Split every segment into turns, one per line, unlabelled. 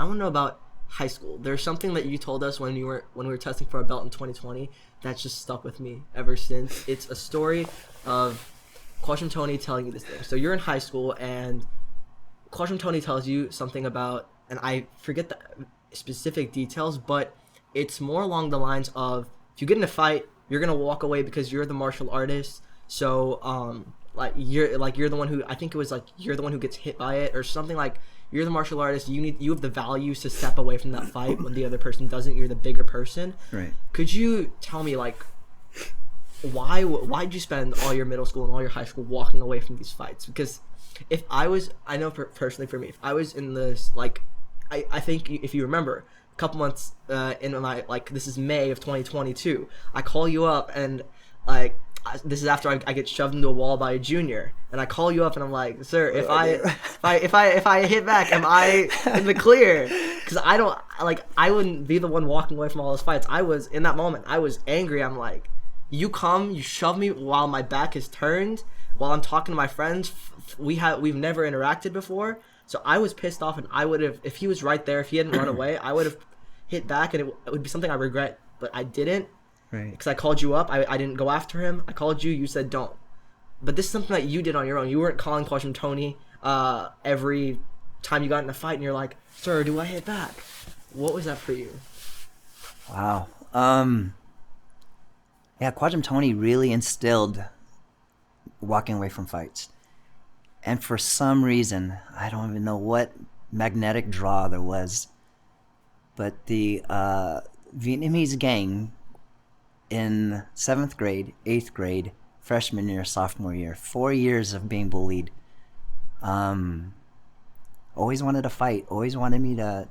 I want to know about high school. There's something that you told us when we were testing for our belt in 2020 that's just stuck with me ever since. It's a story of Quashim Tony telling you this thing. So you're in high school and Quashim Tony tells you something about, and I forget the specific details, but it's more along the lines of if you get in a fight, you're gonna walk away because you're the martial artist. So you're the one who, I think it was like you're the one who gets hit by it or something, like you're the martial artist. You have the values to step away from that fight when the other person doesn't. You're the bigger person.
Right.
Could you tell me like why'd you spend all your middle school and all your high school walking away from these fights? Because if I was, I know personally for me, if I was in this, like, I think if you remember, a couple months in my, like, this is May of 2022, I call you up and, like, this is after I get shoved into a wall by a junior, and I call you up and I'm like, sir, if I hit back, am I in the clear? Because I wouldn't be the one walking away from all those fights. I was, in that moment, I was angry. I'm like, you shove me while my back is turned, while I'm talking to my friends. We've never interacted before, so I was pissed off, and I would have, if he was right there, if he hadn't run away, I would have hit back, and it would be something I regret, but I didn't.
Right.
Because I called you up, I didn't go after him. I called you, you said don't. But this is something that you did on your own. You weren't calling Quashim Tony every time you got in a fight, and you're like, sir, do I hit back? What was that for you?
Wow. Yeah, Quashim Tony really instilled walking away from fights. And for some reason, I don't even know what magnetic draw there was, but the Vietnamese gang in 7th grade, 8th grade, freshman year, sophomore year, 4 years of being bullied, always wanted to fight, always wanted me to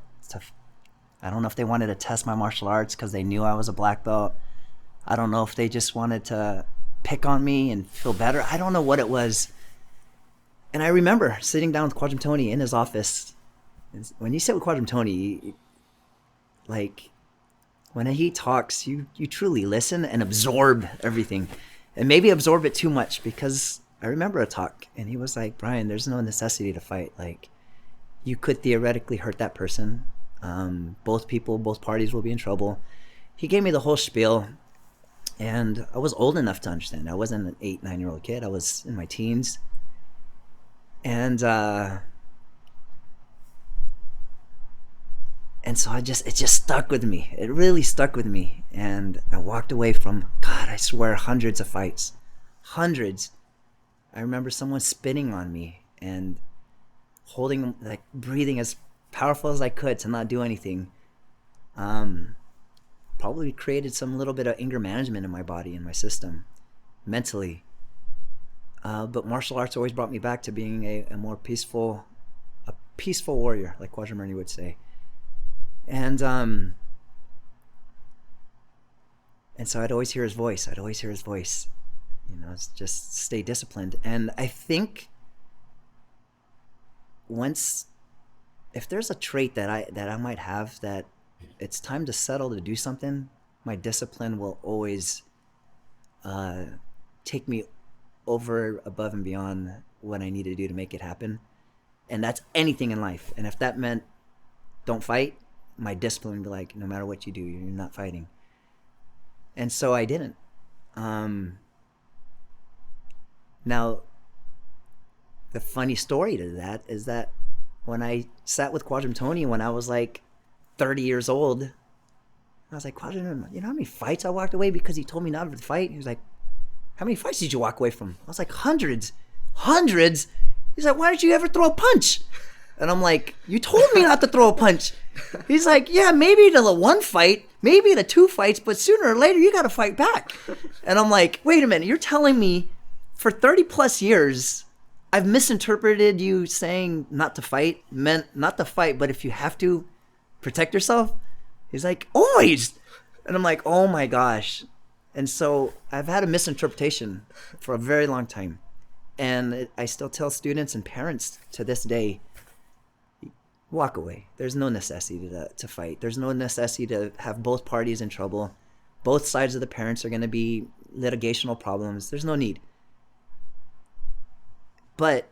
I don't know if they wanted to test my martial arts because they knew I was a black belt. I don't know if they just wanted to pick on me and feel better. I don't know what it was. And I remember sitting down with Quashim Tony in his office. When you sit with Quashim Tony, like, when he talks, you truly listen and absorb everything. And maybe absorb it too much, because I remember a talk, and he was like, Brian, there's no necessity to fight. Like, you could theoretically hurt that person. Both parties will be in trouble. He gave me the whole spiel, and I was old enough to understand. I wasn't an 8-9-year-old kid. I was in my teens. And so it just stuck with me. It really stuck with me. And I walked away from, God, I swear, hundreds of fights. Hundreds. I remember someone spitting on me and holding, like, breathing as powerful as I could to not do anything. Probably created some little bit of anger management in my body, in my system, mentally. But martial arts always brought me back to being a more peaceful warrior, like Quashim Tony would say. And so I'd always hear his voice. You know, it's just stay disciplined. And I think if there's a trait that I might have, that it's time to settle to do something, my discipline will always take me over, above and beyond what I need to do to make it happen. And that's anything in life. And if that meant don't fight, my discipline would be like, no matter what you do, you're not fighting. And so I didn't. Now, the funny story to that is that when I sat with Quashim Tony when I was like 30 years old, I was like, Quashim, you know how many fights I walked away because he told me not to fight? He was like, how many fights did you walk away from? I was like, hundreds. He's like, why did you ever throw a punch? And I'm like, you told me not to throw a punch. He's like, yeah, maybe the one fight, maybe the 2 fights, but sooner or later you got to fight back. And I'm like, wait a minute, you're telling me for 30 plus years, I've misinterpreted you saying not to fight, meant not to fight, but if you have to, protect yourself? He's like, always. And I'm like, oh my gosh. And so I've had a misinterpretation for a very long time. And I still tell students and parents to this day, walk away. There's no necessity to fight. There's no necessity to have both parties in trouble. Both sides of the parents are going to be litigational problems. There's no need. But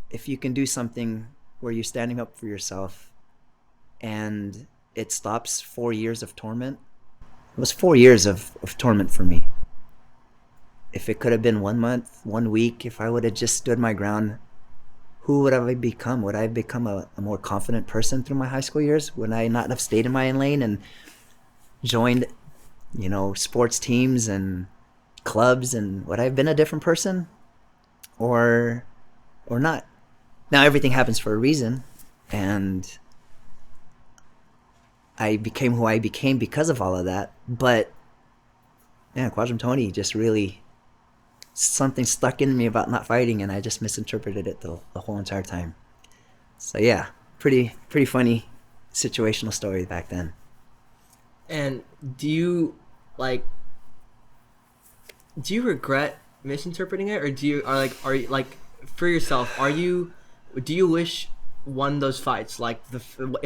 if you can do something where you're standing up for yourself and it stops 4 years of torment. It was 4 years of torment for me. If it could have been 1 month, 1 week, if I would have just stood my ground, who would I become? Would I have become a more confident person through my high school years? Would I not have stayed in my own lane and joined, sports teams and clubs, and would I have been a different person? Or not? Now everything happens for a reason, and I became who I became because of all of that. But yeah, Quadrum Tony just really, something stuck in me about not fighting, and I just misinterpreted it the whole entire time. So yeah, pretty funny situational story back then.
And do you regret misinterpreting it, or are you like, for yourself, do you wish won those fights, like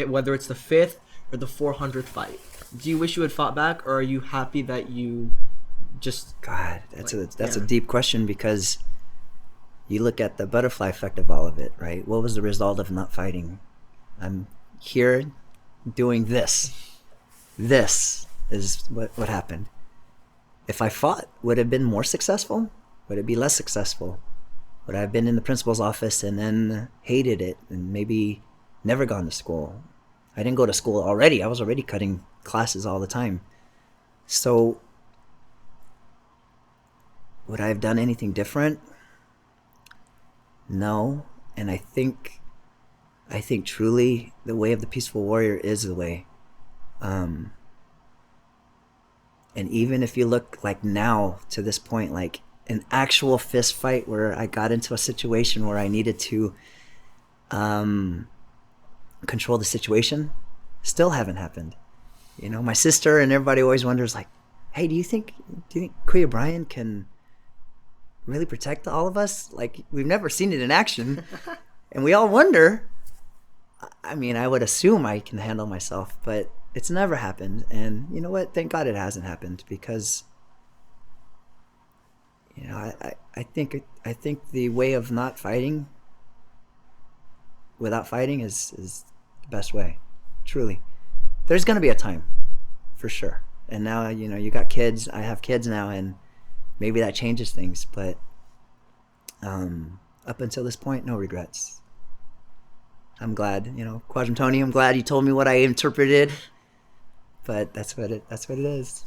whether it's the 5th or the 400th fight? Do you wish you had fought back, or are you happy that you just...
God, that's a deep question, because you look at the butterfly effect of all of it, right? What was the result of not fighting? I'm here doing this. This is what happened. If I fought, would it have been more successful? Would it be less successful? Would I have been in the principal's office and then hated it and maybe never gone to school? I didn't go to school already. I was already cutting classes all the time. So would I have done anything different? No. And I think truly the way of the peaceful warrior is the way. And even if you look like now to this point, like an actual fist fight where I got into a situation where I needed to control the situation, still haven't happened. My sister and everybody always wonders, like, hey, do you think KJN Brian can really protect all of us? Like, we've never seen it in action. And we all wonder. I mean, I would assume I can handle myself, but it's never happened. And you know what? Thank God it hasn't happened, because I think the way of not fighting without fighting is the best way. Truly. There's going to be a time, for sure. And now, you got kids. I have kids now, and maybe that changes things. But up until this point, no regrets. I'm glad, Quadrum Tony, I'm glad you told me what I interpreted. But that's what it is.